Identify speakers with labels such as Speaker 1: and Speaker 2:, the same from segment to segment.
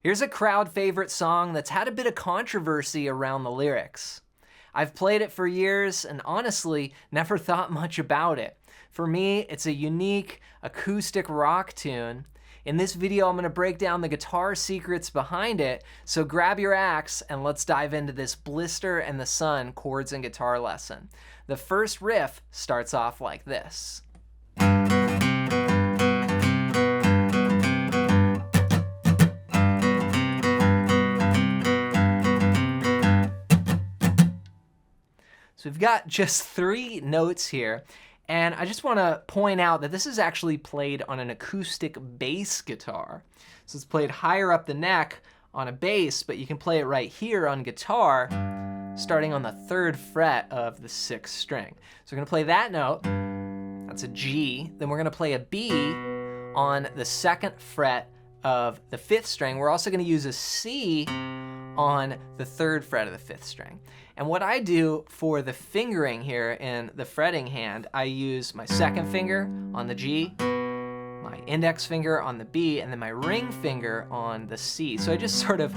Speaker 1: Here's a crowd favorite song that's had a bit of controversy around the lyrics. I've played it for years and honestly never thought much about it. For me, it's a unique acoustic rock tune. In this video, I'm going to break down the guitar secrets behind it, so grab your axe and let's dive into this Blister in the Sun chords and guitar lesson. The first riff starts off like this. So we've got just 3 notes here, and I just want to point out that this is actually played on an acoustic bass guitar. So it's played higher up the neck on a bass, but you can play it right here on guitar, starting on the 3rd fret of the 6th string. So we're going to play that note, that's a G, then we're going to play a B on the 2nd fret of the 5th string. We're also going to use a C on the 3rd fret of the 5th string. And what I do for the fingering here in the fretting hand, I use my 2nd finger on the G, my index finger on the B, and then my ring finger on the C. So I just sort of,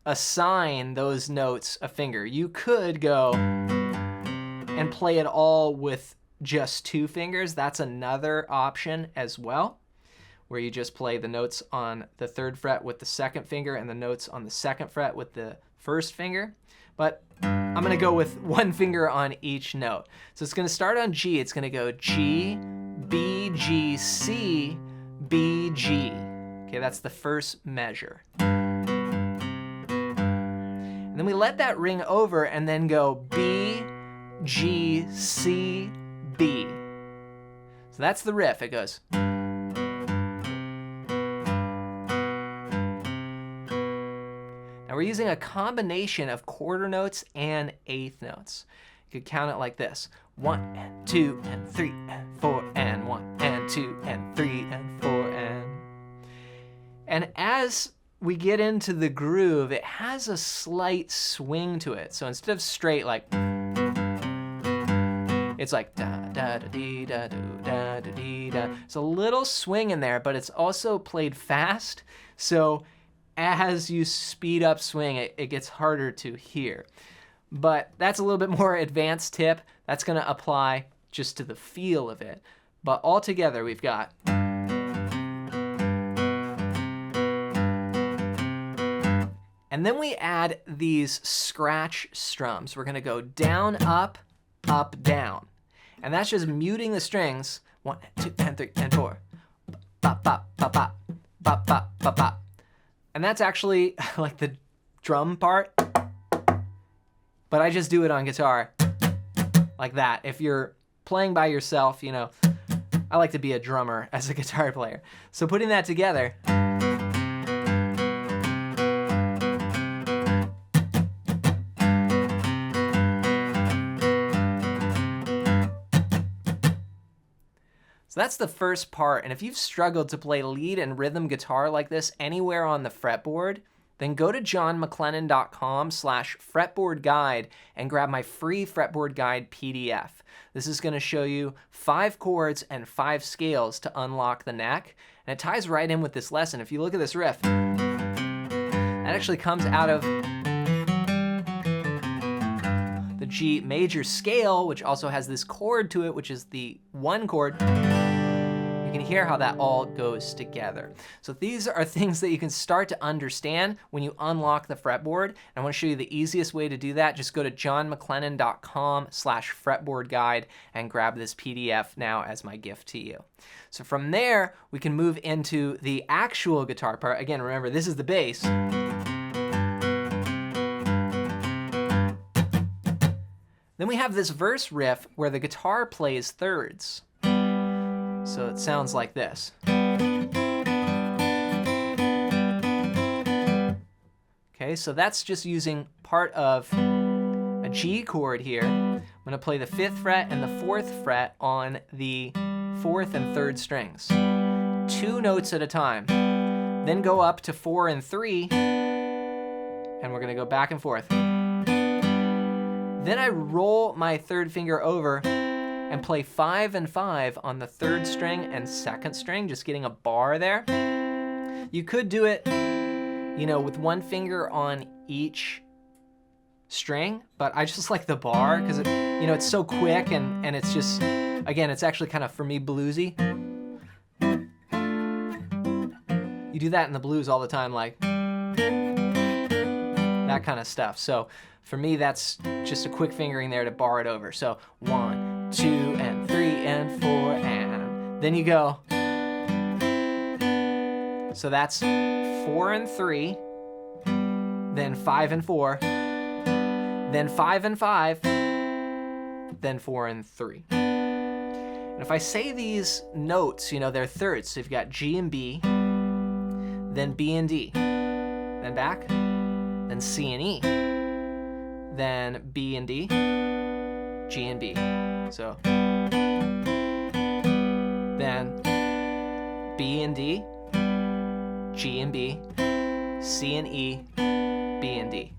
Speaker 1: assign those notes a finger. You could go and play it all with just 2 fingers. That's another option as well, where you just play the notes on the 3rd fret with the 2nd finger and the notes on the 2nd fret with the 1st finger. But I'm going to go with 1 finger on each note. So it's going to start on G. It's going to go G, B, G, C, B, G. Okay, that's the first measure. And then we let that ring over and then go B, G, C, B. So that's the riff. It goes. Now we're using a combination of quarter notes and 8th notes. You could count it like this. 1 and 2 and 3 and 4 and 1 and 2 and 3 and 4 and... And as we get into the groove, it has a slight swing to it. So instead of straight like, it's like da da da dee da do da da dee da. It's a little swing in there, but it's also played fast. So as you speed up swing, it gets harder to hear. But that's a little bit more advanced tip. That's going to apply just to the feel of it. But all together, we've got. And then we add these scratch strums. We're going to go down, up, down. And that's just muting the strings. 1 and 2 and 3 and 4. Bop, bop, bop, bop, bop, bop, bop, bop. And that's actually like the drum part, but I just do it on guitar like that. If you're playing by yourself, I like to be a drummer as a guitar player. So putting that together, so that's the first part, and if you've struggled to play lead and rhythm guitar like this anywhere on the fretboard, then go to johnmcclennan.com/fretboard guide and grab my free fretboard guide PDF. This is going to show you 5 chords and 5 scales to unlock the neck, and it ties right in with this lesson. If you look at this riff, that actually comes out of the G major scale, which also has this chord to it, which is the 1 chord. You can hear how that all goes together. So these are things that you can start to understand when you unlock the fretboard. And I want to show you the easiest way to do that. Just go to johnmcclennan.com/fretboard guide and grab this PDF now as my gift to you. So from there, we can move into the actual guitar part. Again, remember, this is the bass. Then we have this verse riff where the guitar plays thirds. So it sounds like this. Okay, so that's just using part of a G chord here. I'm going to play the 5th fret and the 4th fret on the 4th and 3rd strings. 2 notes at a time. Then go up to 4 and 3, and we're going to go back and forth. Then I roll my 3rd finger over and play 5 and 5 on the 3rd string and 2nd string, just getting a bar there. You could do it, you know, with one finger on each string, but I just like the bar because it, you know, it's so quick and it's just, again, it's actually kind of, for me, bluesy. You do that in the blues all the time, like that kind of stuff. So for me, that's just a quick fingering there to bar it over. So 1, 2, and 3, and 4, and then you go. So that's 4 and 3, then 5 and 4, then 5 and 5, then 4 and 3. And if I say these notes, you know, they're thirds. So you've got G and B, then B and D, then back, then C and E, then B and D, G and B. So then B and D, G and B, C and E, B and D.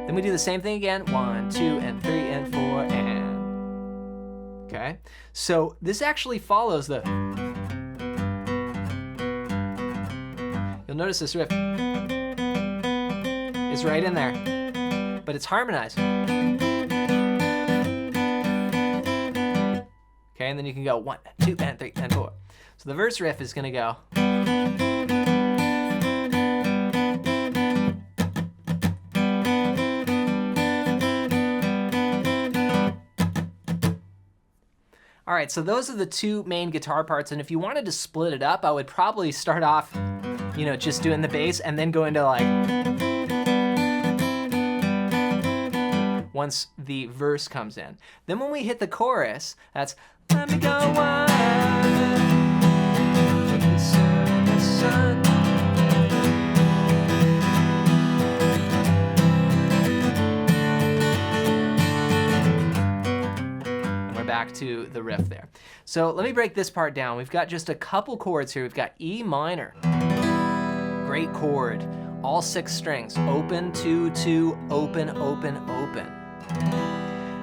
Speaker 1: Then we do the same thing again. 1, 2, and 3, and 4, and. Okay? So this actually follows the. You'll notice this riff is right in there, but it's harmonized. Okay, and then you can go 1, 2, and 3, and 4. So the verse riff is gonna go. All right, so those are the two main guitar parts, and if you wanted to split it up, I would probably start off, you know, just doing the bass and then go into like, once the verse comes in. Then when we hit the chorus, that's, let me go on, Blister in the sun. Back to the riff there. So let me break this part down. We've got just a couple chords here. We've got E minor, great chord, all 6 strings, open, 2, 2, open, open, open.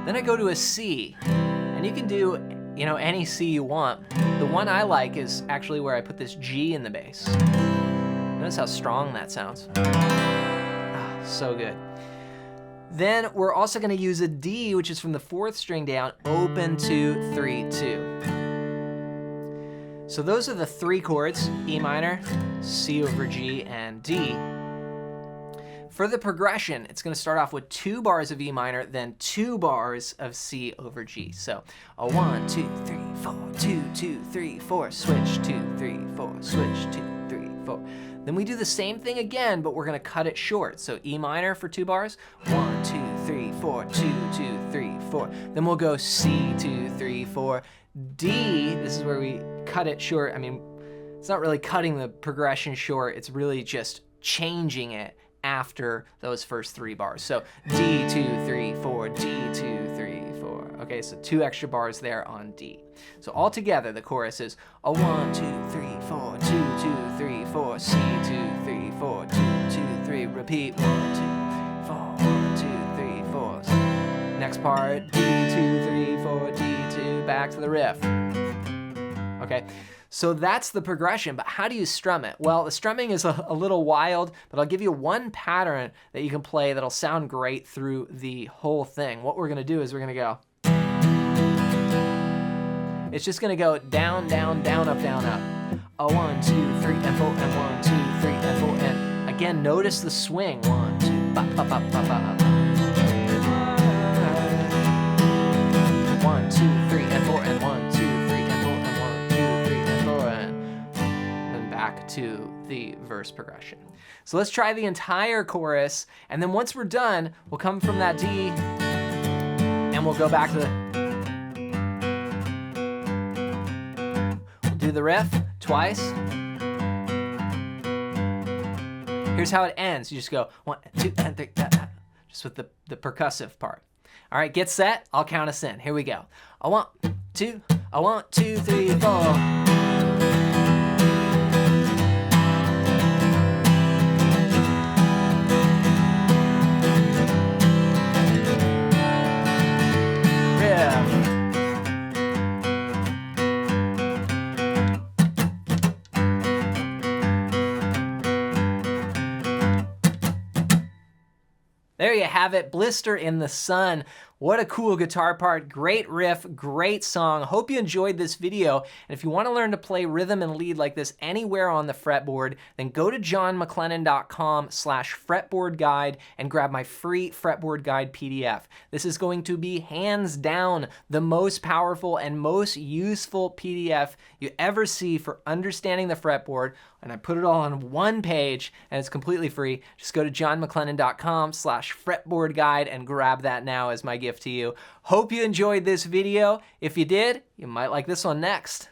Speaker 1: Then I go to a C, and you can do, you know, any C you want. The one I like is actually where I put this G in the bass. Notice how strong that sounds. Ah, so good. Then we're also going to use a D, which is from the 4th string down, open, 2, 3, 2. So those are the 3 chords, E minor, C over G, and D. For the progression, it's going to start off with 2 bars of E minor, then 2 bars of C over G. So a 1, 2, 3, 4, 2, 2, 3, 4, switch, 2, 3, 4, switch, 2, 3, 4. Then we do the same thing again, but we're gonna cut it short. So E minor for 2 bars, 1, 2, 3, 4, 2, 2, 3, 4. Then we'll go C, 2, 3, 4. D, this is where we cut it short. I mean, it's not really cutting the progression short, it's really just changing it after those first 3 bars. So D, 2, 3, 4, D, 2, 3, 4. Okay, so 2 extra bars there on D. So all together, the chorus is a 1, 2, 3, 4, 2, 2, 3, 4, C, 2, 3, 4, 2, 2, 3, repeat, 1, 2, 4, 1, 2, 3, 4. Next part, D, 2, 3, 4, D, 2, back to the riff. Okay, so that's the progression, but how do you strum it? Well, the strumming is a little wild, but I'll give you one pattern that you can play that'll sound great through the whole thing. What we're gonna do is we're gonna go. It's just gonna go down, down, down, up, down, up. A 1, 2, 3, and 4, and 1, 2, 3, and 4, and again, notice the swing. 1, 2, ba, ba, ba, ba, ba. 1, 2, 3, and 4, and 1, 2, 3, and 4, and 1, 2, 3, and 4, and then back to the verse progression. So let's try the entire chorus, and then once we're done, we'll come from that D, and we'll go back to the. Do the riff twice. Here's how it ends. You just go 1, 2, and 3, just with the percussive part. All right, get set. I'll count us in. Here we go. A 1, 2, a 1, 2, 3, 4. Riff. There you have it, Blister in the Sun. What a cool guitar part, great riff, great song. Hope you enjoyed this video. And if you want to learn to play rhythm and lead like this anywhere on the fretboard, then go to johnmclennan.com/fretboard guide and grab my free fretboard guide PDF. This is going to be hands down the most powerful and most useful PDF you ever see for understanding the fretboard. And I put it all on one page and it's completely free. Just go to johnmclennan.com/fretboard guide and grab that now as my gift to you. Hope you enjoyed this video. If you did, you might like this one next.